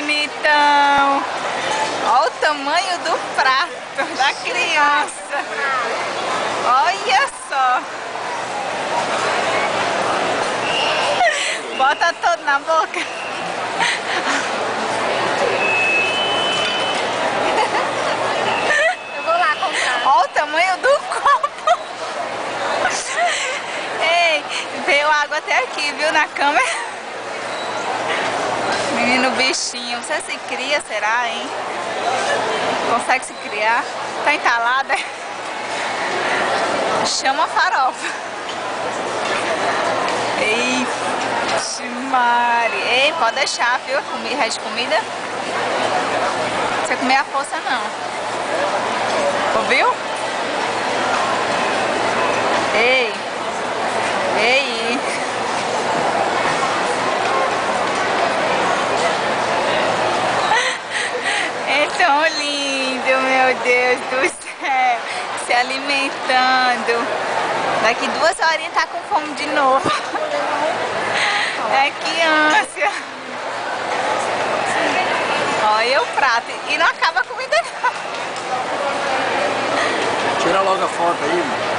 bonitão. Olha o tamanho do prato da criança. Olha só. Bota todo na boca. Eu vou lá comprar. Olha o tamanho do copo. Ei, veio água até aqui, viu, na câmera. Menino bichinho, você se cria, será, hein? Consegue se criar? Tá entalada? Chama a farofa. Ei, Mari. Ei, pode deixar, viu? Resto de comida. Não precisa comer a força, não. Ouviu? Ei. Ei. É tão lindo, meu Deus do céu. Se alimentando. Daqui 2 horinhas tá com fome de novo. É que ânsia. Olha o prato. E não acaba a comida não. Tira logo a foto aí, mano.